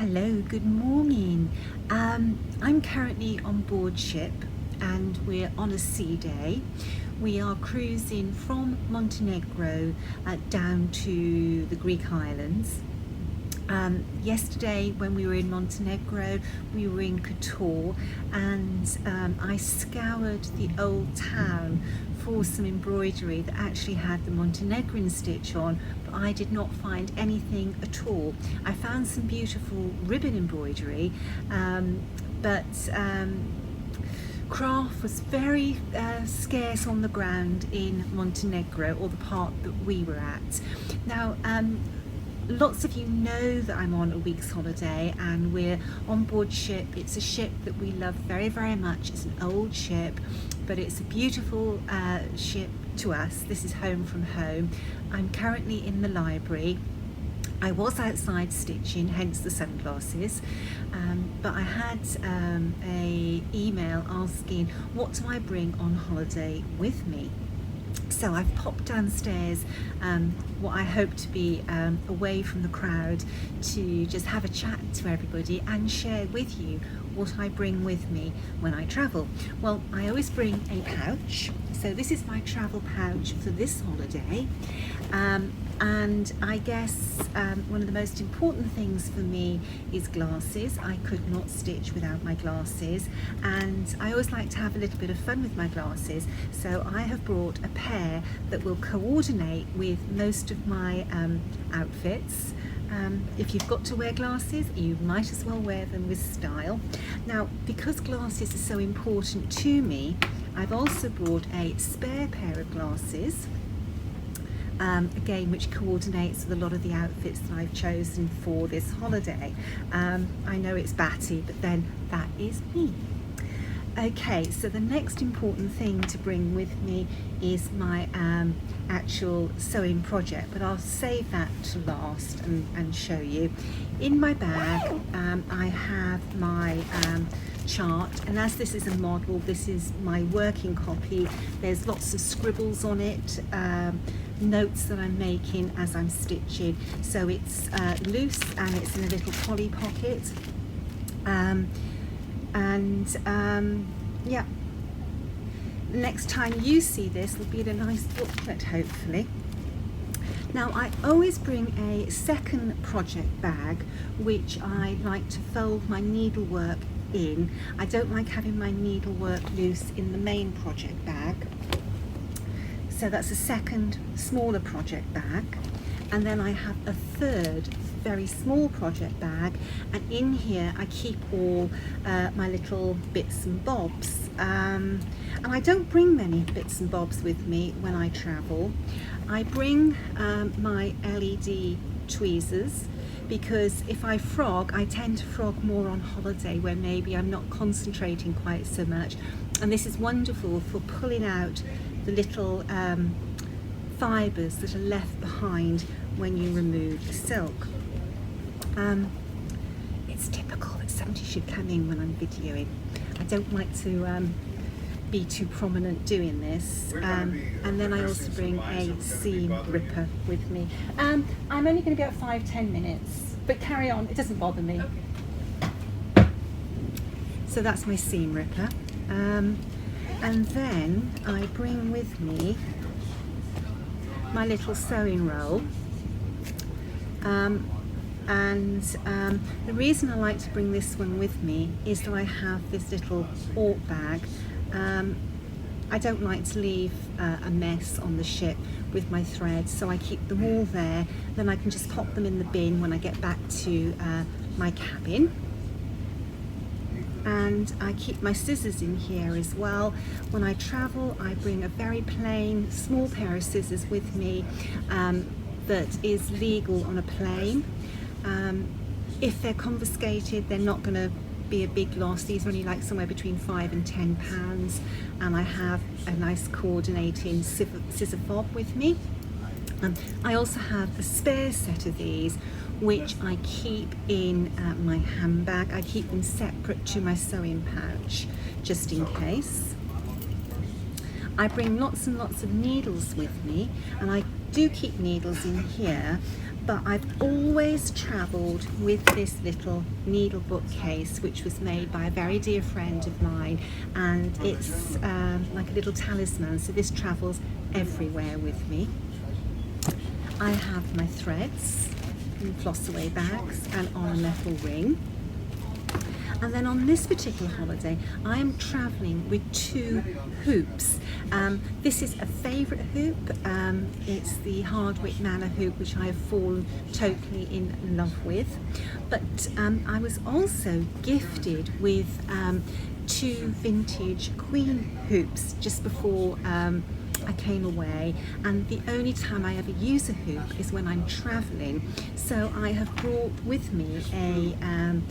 Hello, good morning. I'm currently on board ship and we're on a sea day. We are cruising from Montenegro down to the Greek islands. Yesterday when we were in Montenegro, we were in Kotor, and I scoured the old town for some embroidery that actually had the Montenegrin stitch on, but I did not find anything at all. I found some beautiful ribbon embroidery, but craft was very scarce on the ground in Montenegro, or the part that we were at. Now, lots of you know that I'm on a week's holiday and we're on board ship. It's a ship that we love very, very much. It's an old ship, but it's a beautiful ship to us. This is home from home. I'm currently in the library. I was outside stitching, hence the sunglasses, but I had a email asking what do I bring on holiday with me. So I've popped downstairs, what I hope to be away from the crowd, to just have a chat to everybody and share with you what I bring with me when I travel. Well, I always bring a pouch. So this is my travel pouch for this holiday. And I guess one of the most important things for me is glasses. I could not stitch without my glasses, and I always like to have a little bit of fun with my glasses, so I have brought a pair that will coordinate with most of my outfits. If you've got to wear glasses, you might as well wear them with style. Now, because glasses are so important to me, I've also brought a spare pair of glasses, again, which coordinates with a lot of the outfits that I've chosen for this holiday. I know it's batty, but then that is me. Okay, so the next important thing to bring with me is my actual sewing project, but I'll save that to last and show you. In my bag, I have my chart, and as this is a model, this is my working copy. There's lots of scribbles on it, notes that I'm making as I'm stitching. So it's loose and it's in a little poly pocket. Yeah, next time you see this will be in a nice booklet, hopefully. Now, I always bring a second project bag, which I like to fold my needlework in. I don't like having my needlework loose in the main project bag. So that's a second smaller project bag. And then I have a third very small project bag, and in here I keep all my little bits and bobs. And I don't bring many bits and bobs with me when I travel. I bring my LED tweezers, because if I frog, I tend to frog more on holiday where maybe I'm not concentrating quite so much. And this is wonderful for pulling out the little fibres that are left behind when you remove the silk. It's typical that somebody should come in when I'm videoing. I don't like to be too prominent doing this. And then I also bring a seam ripper with me. I'm only going to be about 5-10 minutes, but carry on, it doesn't bother me. So that's my seam ripper. And then I bring with me my little sewing roll. The reason I like to bring this one with me is that I have this little alt bag. I don't like to leave a mess on the ship with my threads, so I keep them all there. Then I can just pop them in the bin when I get back to my cabin. And I keep my scissors in here as well. When I travel, I bring a very plain small pair of scissors with me that is legal on a plane. If they're confiscated, they're not going to be a big loss. These are only like somewhere between £5 and £10, and I have a nice coordinating scissor fob with me. I also have a spare set of these, which I keep in my handbag. I keep them separate to my sewing pouch, just in case. I bring lots and lots of needles with me, and I do keep needles in here, but I've always travelled with this little needle bookcase, which was made by a very dear friend of mine, and it's like a little talisman, so this travels everywhere with me. I have my threads in floss away bags and on a metal ring. And then on this particular holiday, I am travelling with 2 hoops. This is a favourite hoop. It's the Hardwick Manor hoop, which I have fallen totally in love with. But I was also gifted with 2 vintage Queen hoops just before I came away, and the only time I ever use a hoop is when I'm travelling. So I have brought with me a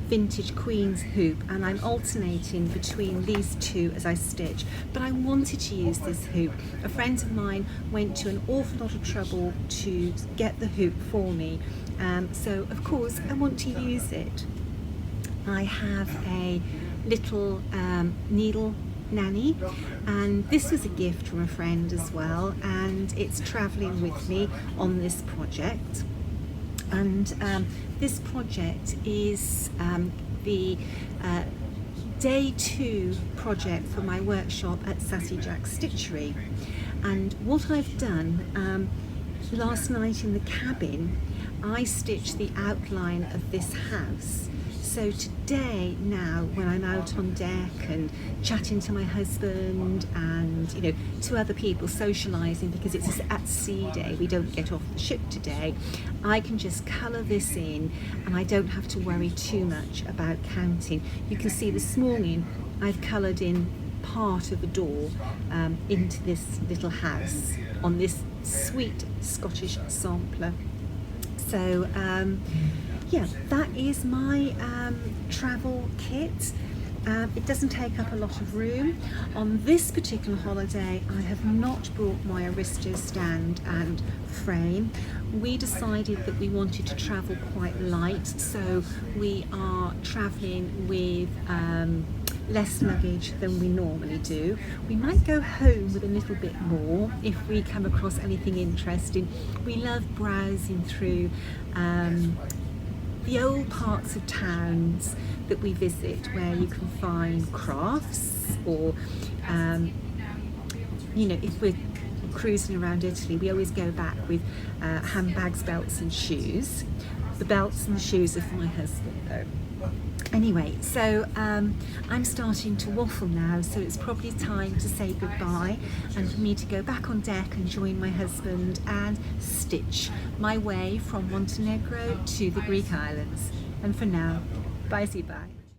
vintage Queen's hoop, and I'm alternating between these 2 as I stitch, but I wanted to use this hoop. A friend of mine went to an awful lot of trouble to get the hoop for me, so of course I want to use it. I have a little needle nanny, and this was a gift from a friend as well, and it's travelling with me on this project. And this project is the day 2 project for my workshop at Sassy Jack's Stitchery. And what I've done, last night in the cabin, I stitched the outline of this house. So today, now when I'm out on deck and chatting to my husband and, you know, to other people, socialising, because it's at sea day, we don't get off the ship today, I can just colour this in and I don't have to worry too much about counting. You can see this morning I've coloured in part of a door into this little house on this sweet Scottish sampler. So yeah, that is my travel kit. It doesn't take up a lot of room. On this particular holiday, I have not brought my Aristo stand and frame. We decided that we wanted to travel quite light, so we are traveling with less luggage than we normally do. We might go home with a little bit more if we come across anything interesting. We love browsing through the old parts of towns that we visit, where you can find crafts, or you know, if we're cruising around Italy, we always go back with handbags, belts and shoes. The belts and the shoes are for my husband though. Anyway, so I'm starting to waffle now, so it's probably time to say goodbye and for me to go back on deck and join my husband and stitch my way from Montenegro to the Greek islands. And for now, bye-bye.